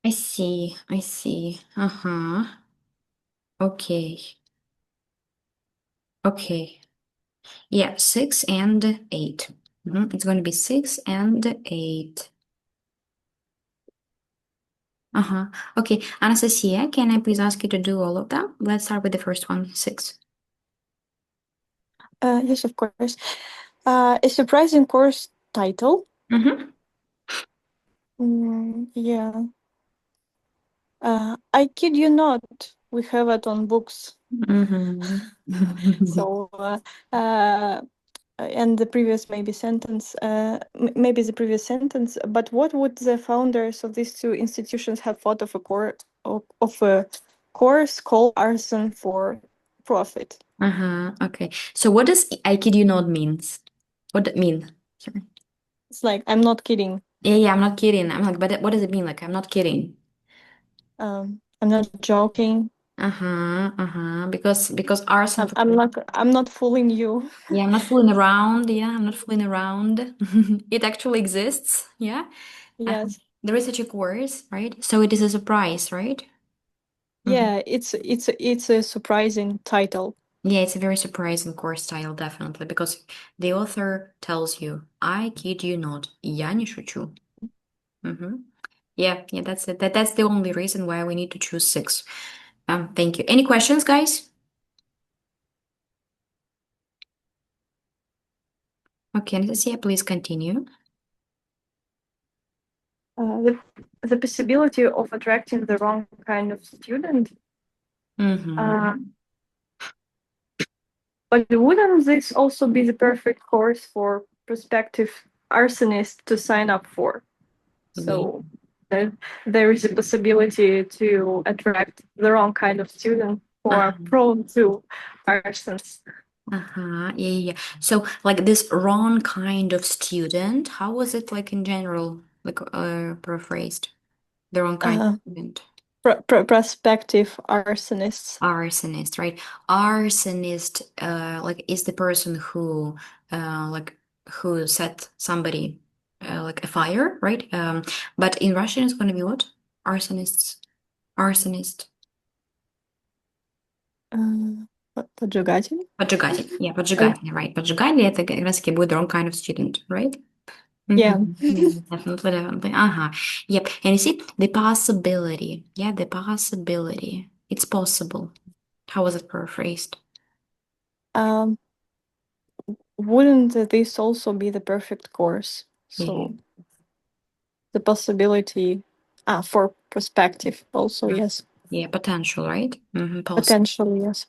I see. I see. Uh-huh. Okay. Okay. Yeah, 6 and 8. It's going to be 6 and 8. Uh-huh. Okay. Anastasia, can I please ask you to do all of them? Let's start with the first one, 6. Yes, of course. A surprising course title. Mm-hmm. Yeah. I kid you not, we have it on books. Mm-hmm. So, uh, and the previous maybe sentence, maybe the previous sentence. But what would the founders of these two institutions have thought of of a course called arson for profit? Uh-huh. Okay. So what does I kid you not means? What does it mean? Sorry. It's like I'm not kidding. Yeah, yeah, I'm not kidding. I'm like, but what does it mean? Like, I'm not kidding. I'm not joking. Uh-huh, uh-huh. Because arson for I'm not fooling you. yeah, I'm not fooling around. Yeah, I'm not fooling around. It actually exists. Yeah. Yes. There is such a course, right? So it is a surprise, right? Mhm. Yeah, it's a surprising title. Yeah, it's a very surprising course style, definitely, because the author tells you, I kid you not, я не шучу. Yeah, yeah, that's it. That's the only reason why we need to choose 6. Thank you. Any questions, guys? Okay, Anastasia, please continue. The possibility of attracting the wrong kind of student. Mm-hmm. Uh, but wouldn't this also be the perfect course for prospective arsonists to sign up for? Yeah. So there, there is a possibility to attract the wrong kind of student who are Uh-huh. prone to arsons. Uh-huh. Yeah, yeah, yeah. So, like this wrong kind of student, how was it like in general, like paraphrased? The wrong kind of Uh, student. Prospective arsonists. Arsonist, right? Arsonist, like is the person who, like who set somebody, like a fire, right? But in Russian it's going to be what? Arsonists. Arsonist. Поджигатель. Поджигатель. Yeah, Uh, поджигатель, right. Поджигатель это как раз таки будет wrong kind of student, right? yeah. Yeah, definitely, definitely. Uh-huh. Yep. And you see the possibility. Yeah, the possibility. It's possible. How was it paraphrased? Um, wouldn't this also be the perfect course? Yeah. So the possibility for perspective also, yes. Yeah, potential, right? Potential, yes.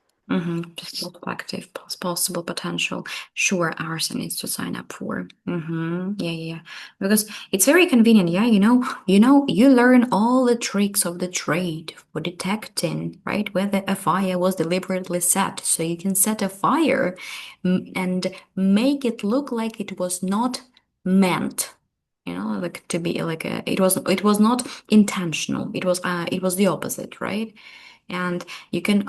Just perspective, possible potential. Sure, arson needs to sign up for. Yeah, yeah, yeah. Because it's very convenient. Yeah, you learn all the tricks of the trade for detecting, right, whether a fire was deliberately set. So you can set a fire and make it look like it was not meant. Like to be like it was not intentional. It was the opposite, right? And you can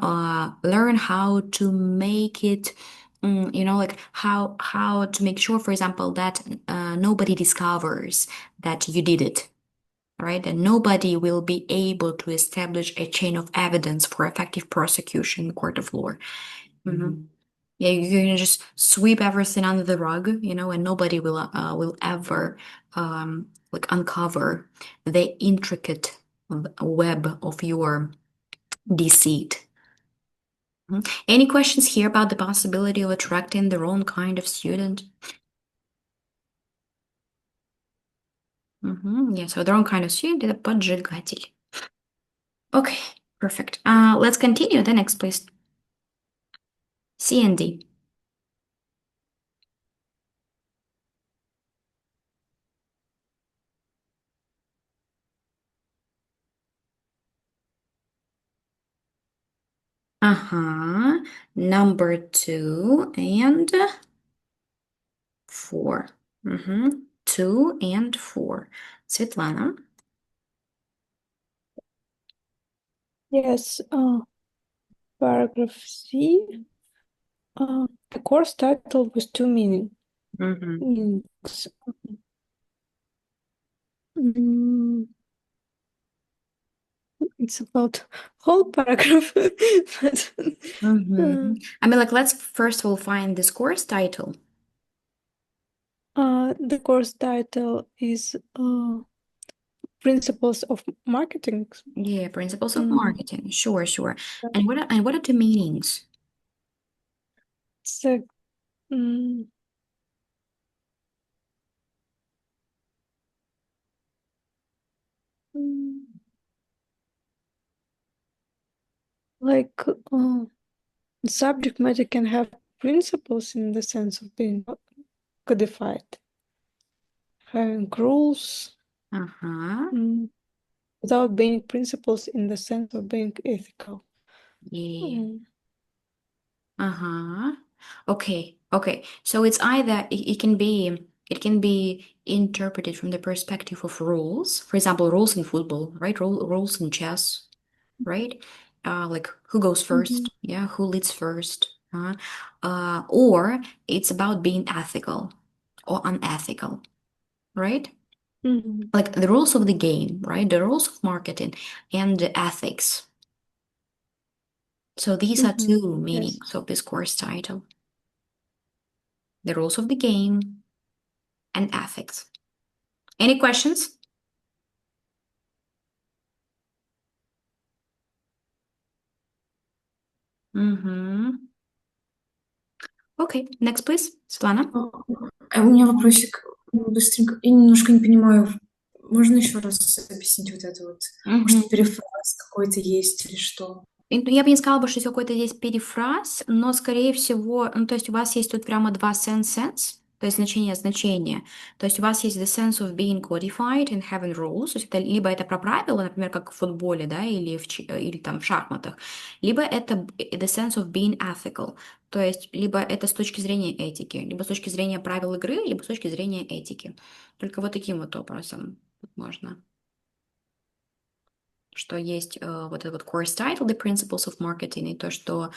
learn how to make it like how to make sure, for example, that nobody discovers that you did it, right? And nobody will be able to establish a chain of evidence for effective prosecution in the court of law. Yeah, you can just sweep everything under the rug, and nobody will ever like uncover the intricate web of your deceit. Any questions here about the possibility of attracting the wrong kind of student? Yeah, so the wrong kind of student is a поджигатель. Okay, perfect. Let's continue. The next, please. C and D. Uh-huh. Number 2 and 4. 2 and 4. Svetlana. Yes, paragraph C. The course title with two Mm-hmm. meanings. Mm, it's about whole paragraph. But, Mm-hmm. I mean, like, let's first of all find this course title. the course title is Principles of Marketing. Yeah, principles of Mm, marketing. Sure, sure. And what are the meanings? it's a, mm, mm, like the subject matter can have principles in the sense of being codified, having rules, Uh-huh. mm, without being principles in the sense of being ethical. Yeah. Mm, Uh-huh. Okay. Okay. So it's either it can be interpreted from the perspective of rules. For example, rules in football, right? Rules in chess, right? Like who goes mhm, first? Yeah, who leads first? Or it's about being ethical or unethical, right? mhm, Like the rules of the game, right? The rules of marketing and the ethics. So these are mhm. two Yes. meanings of this course title. The rules of the game and ethics. Any questions? Mm-hmm. Окей, next, please. Светлана. У меня вопросик быстренько. Я немножко не понимаю. Можно еще раз объяснить вот это вот? Может, Мгм. перефраз какой-то есть или что? Я бы не сказала, что какой-то здесь перефраз, но, скорее всего, ну, то есть у вас есть тут прямо два sense, то есть значение. То есть у вас есть the sense of being codified and having rules, то есть это либо это про правила, например, как в футболе, да, или там в шахматах, либо это the sense of being ethical, то есть либо это с точки зрения этики, либо с точки зрения правил игры, либо с точки зрения этики. Только вот таким вот образом можно. Что есть вот этот вот course title, The Principles of Marketing, и то, что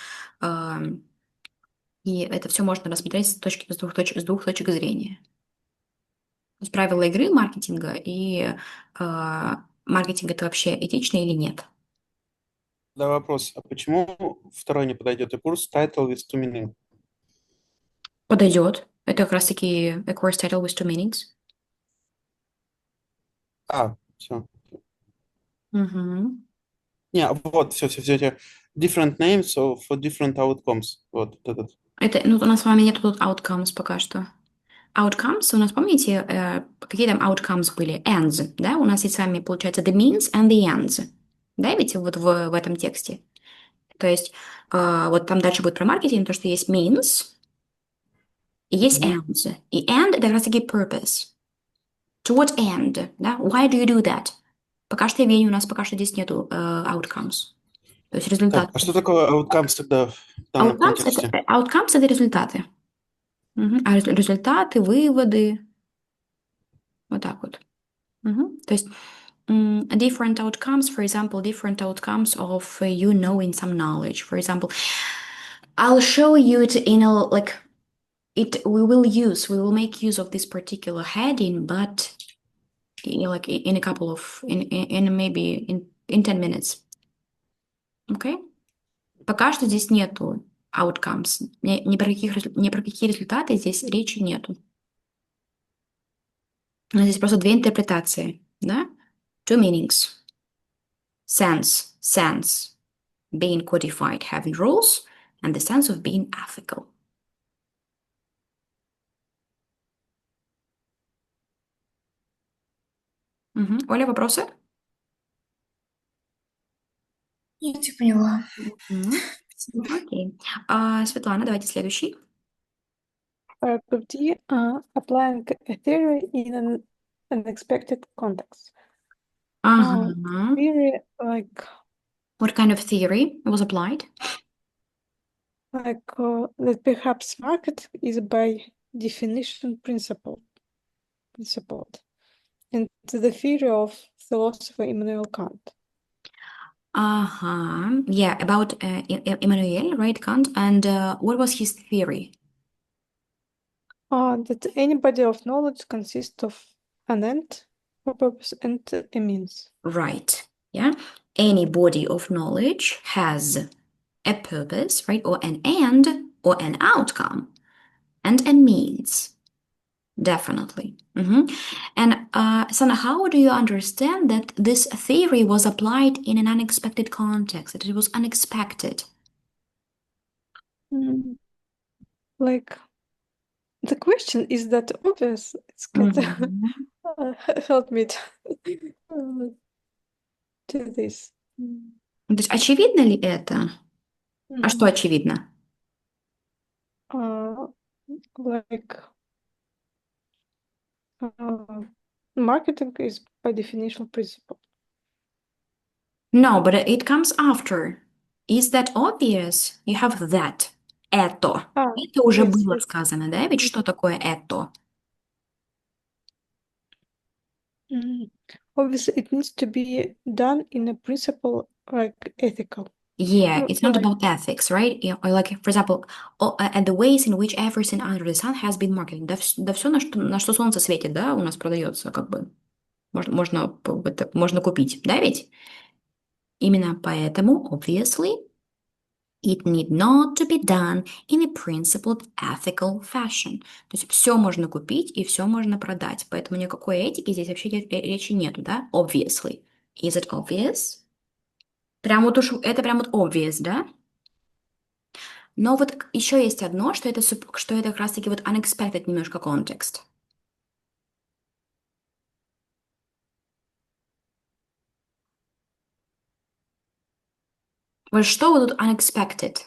и это все можно рассмотреть с двух точек зрения. То есть правила игры маркетинга и маркетинг это вообще этично или нет. Да, вопрос. А почему второй не подойдет? И курс title with two meaning. Подойдет. Это как раз-таки a course title with two meanings. Все. Мгм. Не, вот, все. Different names so for different outcomes. Вот этот. Это, ну, у нас с вами нет тут outcomes пока что. Outcomes, у нас, помните, какие там outcomes были? Ends, да? У нас есть с вами, получается, the means and the ends. Да, ведь вот в этом тексте. То есть вот там дальше будет про маркетинг, то, что есть means и есть Мгм. ends. И end– это как раз-таки purpose. To what end? Да? Why do you do that? Пока что, Евгений, у нас пока что здесь нету outcomes. То есть Так, результаты. а что такое outcomes тогда в данном контексте? Outcomes– это результаты. Мгм. А результаты, выводы, вот так вот. Мгм. То есть different outcomes, for example, different outcomes of you knowing some knowledge. For example, I'll show you it in a like it we will make use of this particular heading, but like in a couple of in maybe in 10 minutes. Okay? Пока что здесь нету outcomes. Ни про какие результаты здесь речи нету. У нас здесь просто две интерпретации, да? Two meanings. Sense, being codified, having rules, and the sense of being ethical. Мгм. Оля, вопросы? Нет, я поняла. Мгм. Спасибо. Окей. Светлана, давайте следующий. Paragraph D, applying a theory in an unexpected context. Ага. Theory like What kind of theory was applied? that perhaps market is by definition principled, and the theory of philosopher Immanuel Kant. Yeah, about Emmanuel, right, Kant, and what was his theory? That any body of knowledge consists of an end, a purpose, and a means. Right. Yeah. any body of knowledge has a purpose, right? Or an end, or an outcome, and a means. Definitely. And Sana, how do you understand that this theory was applied in an unexpected context, that it was unexpected? Like the question is that obvious. It's kind of help me to this. То есть очевидно ли это? А что очевидно? Like marketing is by definition principle. No, but it comes after. Is that obvious? You have that. Это. Это уже yes, было yes. сказано, да? Ведь что такое это? Obviously, it needs to be done in a principle like ethical. Yeah, it's not Like, about ethics, right? Or like, for example, and the ways in which everything under the sun has been marketed. Да, все, на что солнце светит, да, у нас продается, как бы. Можно купить, да ведь? Именно поэтому, obviously, it need not to be done in a principled ethical fashion. То есть все можно купить и все можно продать. Поэтому никакой этики здесь вообще речи нету, да? Obviously. Is it obvious? Прям вот уж это прям вот obvious, да? Но вот еще есть одно, что это как раз-таки вот unexpected немножко контекст. Вот что вот тут unexpected?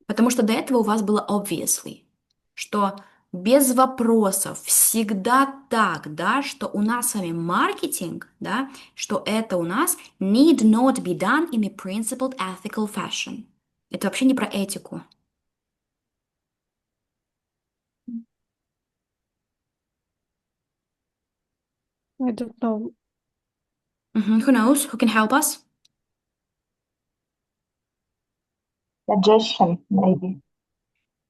Потому что до этого у вас было obviously, что без вопросов всегда так, да, что у нас с вами маркетинг, да, что это у нас need not be done in a principled ethical fashion. Это вообще не про этику. I don't know. Who knows? Who can help us? Suggestion, maybe.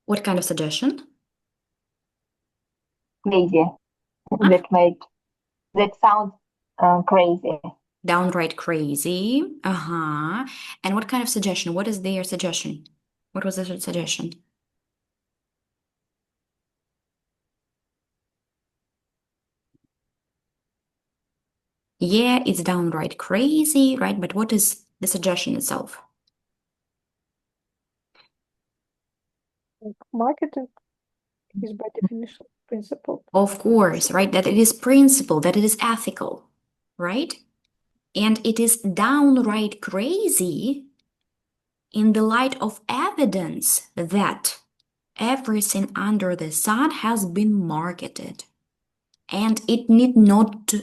What kind of suggestion? Crazy. Huh? That sounds crazy. Downright crazy. Uh-huh. And what kind of suggestion? What is their suggestion? What was the suggestion? Yeah, it's downright crazy, right? But what is the suggestion itself? Like marketing is by definition principle. Of course, right? That it is principle, that it is ethical, right? And it is downright crazy in the light of evidence that everything under the sun has been marketed. And it need not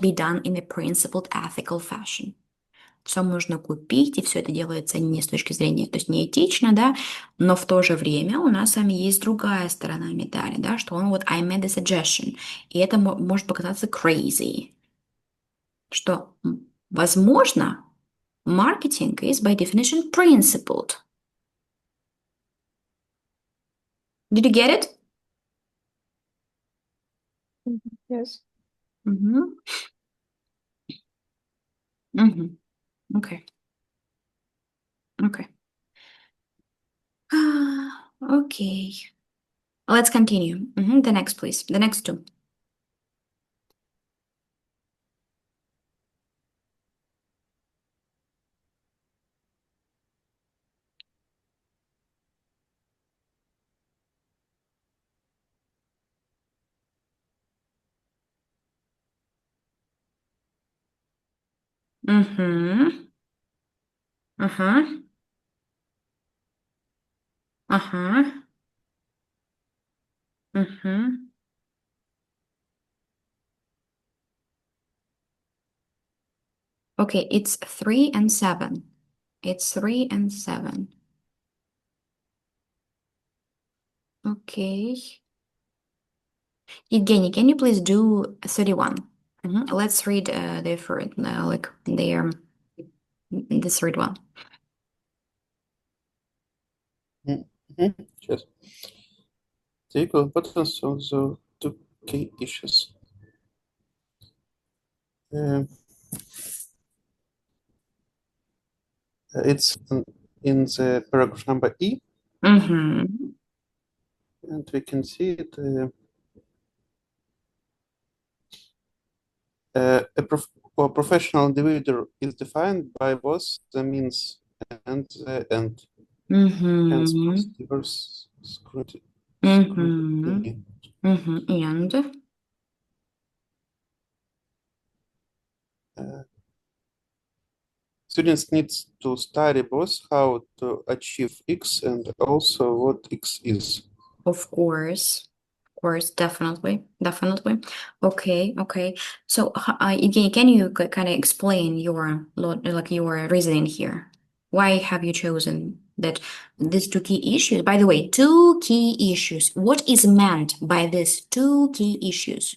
be done in a principled ethical fashion. Все можно купить, и все это делается не с точки зрения, то есть не этично, да, но в то же время у нас с вами есть другая сторона медали, да, что он вот I made a suggestion, и это может показаться crazy, что, возможно, marketing is by definition principled. Did you get it? Yes. Okay. Okay. Okay. Let's continue. The next, please. The next two. Uh-huh. Uh-huh. Okay, it's 3 and 7. It's 3 and 7. Okay. Evgeny, can you please do 31? Let's read the first, like their this third one. Сейчас. The equal importance of the two key issues. It's in the paragraph number E, Mm-hmm. and we can see it. A professional individual is defined by both the means and the end. Hence, Mm-hmm. diverse scrutiny. Mm-hmm. Mm-hmm. And Students need to study both how to achieve X and also what X is. of course, definitely, definitely. Okay. So, again, can you kind of explain your like your reasoning here? Why have you chosen that these two key issues? By the way, two key issues. What is meant by these two key issues?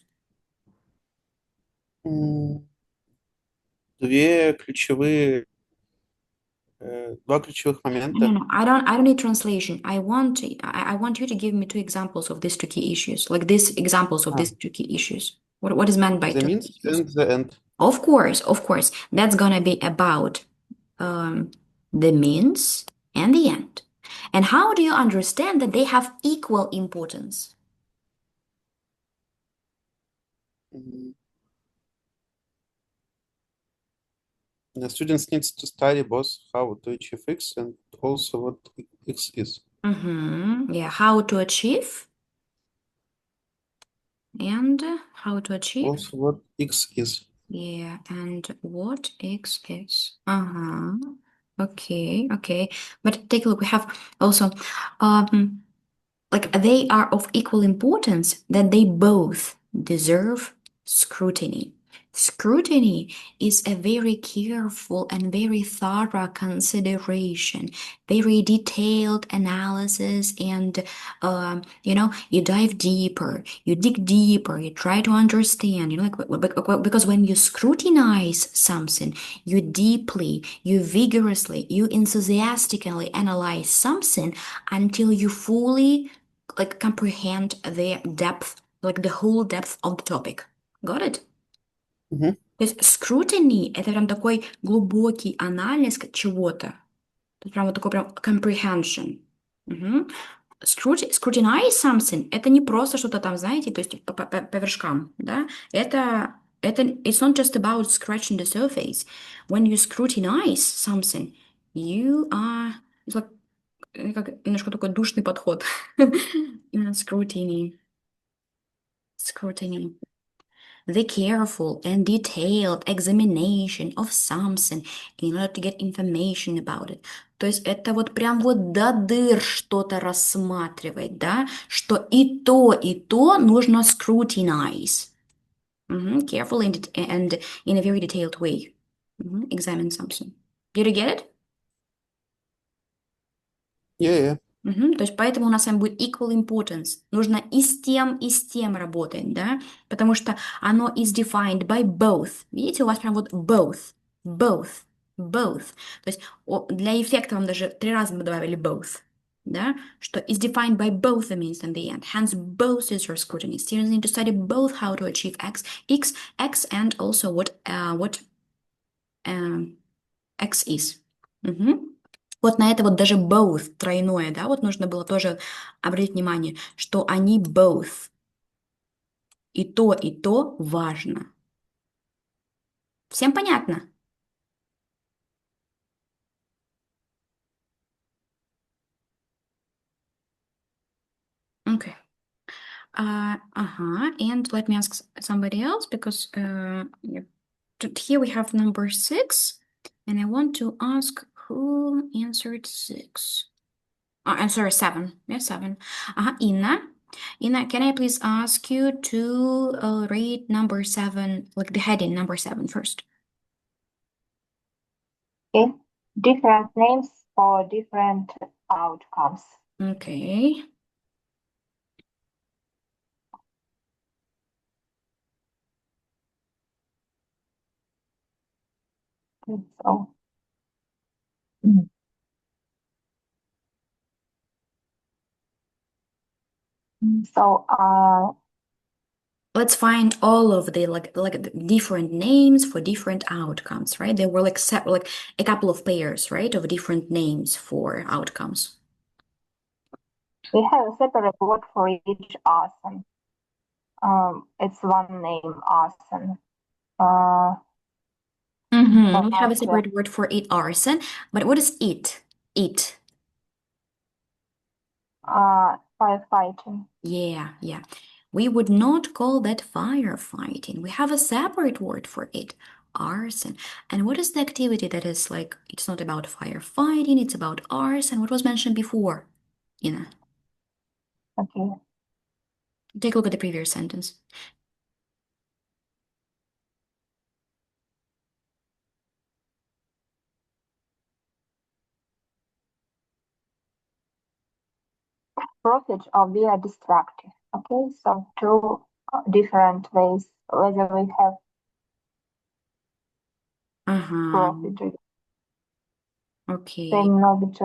Две ключевые, два ключевых No, момента. no, I don't need translation. I want you to give me two examples of these two key issues, like these examples of these two key issues. What is meant by The two means key issues? and the end. Of course. That's gonna be about the means and the end. And how do you understand that they have equal importance? The students needs to study both how to achieve X and also what X is. Yeah, how to achieve and how to achieve. Also what X is. Yeah, and what X is. Okay. But take a look, we have also like they are of equal importance, that they both deserve scrutiny. Scrutiny is a very careful and very thorough consideration, very detailed analysis, and you dive deeper, you dig deeper, you try to understand. Because when you scrutinize something, you deeply, you vigorously, you enthusiastically analyze something until you fully like comprehend the depth, like the whole depth of the topic. Got it? Мгм. То есть scrutiny — это прям такой глубокий анализ чего-то. То есть прям вот такой прям comprehension. Мгм. Scrutinize something — это не просто что-то там, знаете, то есть по вершкам, да? Это it's not just about scratching the surface. When you scrutinize something, you are it's like как немножко такой душный подход. Scrutiny. Scrutiny. The careful and detailed examination of something in order to get information about it. То есть это вот прям вот до дыр что-то рассматривать, да, что и то нужно scrutinize. Careful and in a very detailed way. Examine something. Did you get it? Yeah. То есть поэтому у нас с вами будет equal importance. Нужно и с тем работать, да? Потому что оно is defined by both. Видите, у вас прям вот both. То есть для эффекта вам даже 3 раза мы добавили both, да? Что is defined by both the means and the end. Hence, both is your scrutiny. Students need to study both how to achieve X, and also what X is. Вот на это вот даже both тройное, да, вот нужно было тоже обратить внимание, что они both. И то важно. Всем понятно? Okay. And let me ask somebody else because here we have number 6, and I want to ask who answered 6. I'm sorry, 7. Yeah, 7. Inna. Inna, can I please ask you to read number 7, like the heading number 7 first? Okay. Different names for different outcomes. Okay. So, mm. so let's find all of the like the different names for different outcomes, right? There were like a couple of pairs, right, of different names for outcomes. We have a separate word for each arson. It's one name, arson. We have a But separate word for it, arson, but what is it? It. firefighting. Yeah. We would not call that firefighting. We have a separate word for it, arson. And what is the activity that is like, it's not about firefighting, it's about arson? What was mentioned before? Ina, Okay. take a look at the previous sentence. Profit or we are destructive. Okay, so two different ways whether we have profit. Okay. Same knowledge.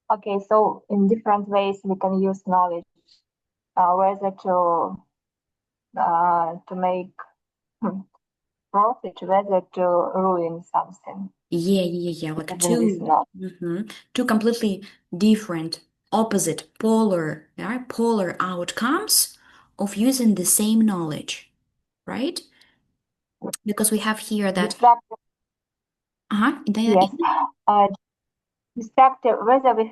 Okay, so in different ways we can use knowledge, whether to make profit, whether to ruin something. Yeah. Like Using this knowledge. two completely different, opposite, polar outcomes of using the same knowledge, right? Because we have here that, Destructive, Ina, yes. Destructive, whether we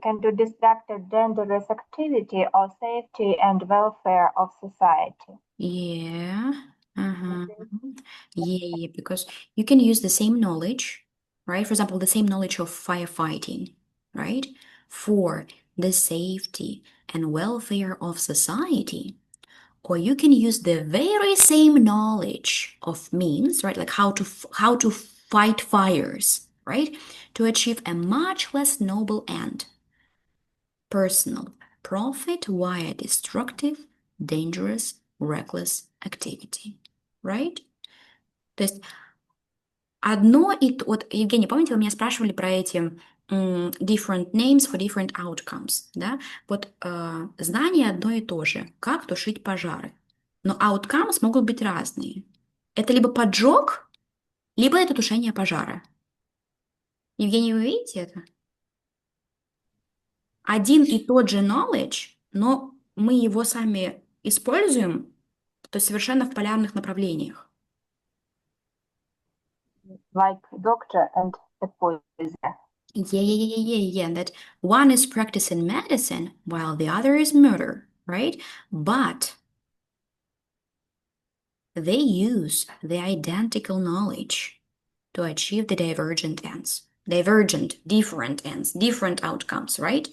can do destructive, dangerous activity or safety and welfare of society. yeah. Yeah, because you can use the same knowledge, right? For example, the same knowledge of firefighting, right? For the safety and welfare of society. Or you can use the very same knowledge of means, right? Like how to fight fires, right? To achieve a much less noble end. Personal profit via destructive, dangerous, reckless activity, right? То есть одно и то... Вот, Евгений, помните, вы меня спрашивали про эти different names for different outcomes, да? Вот знание одно и то же, как тушить пожары. Но outcomes могут быть разные. Это либо поджог, либо это тушение пожара. Евгений, вы видите это? Один и тот же knowledge, но мы его сами используем, то есть совершенно в полярных направлениях. Like doctor and a poisoner. Yeah. That one is practicing medicine while the other is murder, right? But they use the identical knowledge to achieve the different ends, different outcomes, right?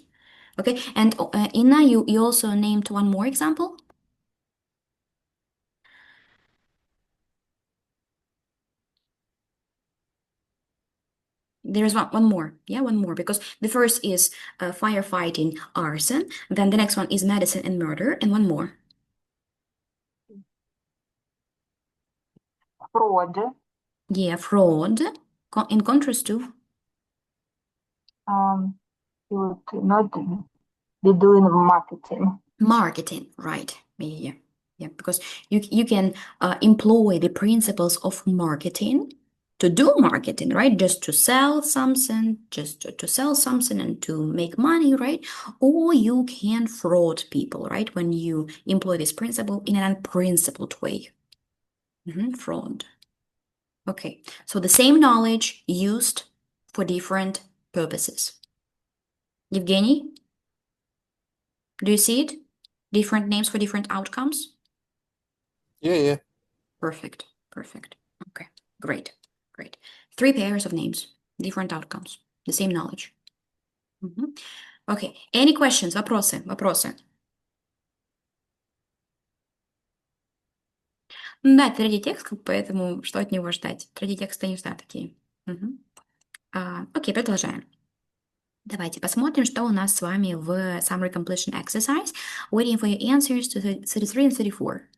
Okay, and Inna, you also named one more example? There's one more, yeah, one more, because the first is firefighting, arson, then the next one is medicine and murder, and one more. Fraud. Yeah, fraud, in contrast to? You would not be doing marketing. Marketing, right. Yeah, because you can employ the principles of marketing to do marketing, right? Just to sell something, and to make money, right? Or you can fraud people, right? When you employ this principle in an unprincipled way. Fraud. Okay, so the same knowledge used for different purposes. Evgeny, do you see it? Different names for different outcomes? Yeah. Perfect. Okay, great. 3 pairs of names, different outcomes, the same knowledge. Okay, any questions? Вопросы? Да, это 3D текст, поэтому что от него ждать? 3D тексты не всегда такие. Окей, продолжаем. Давайте посмотрим, что у нас с вами в Summary Completion Exercise. Waiting for your answers to 33 and 34.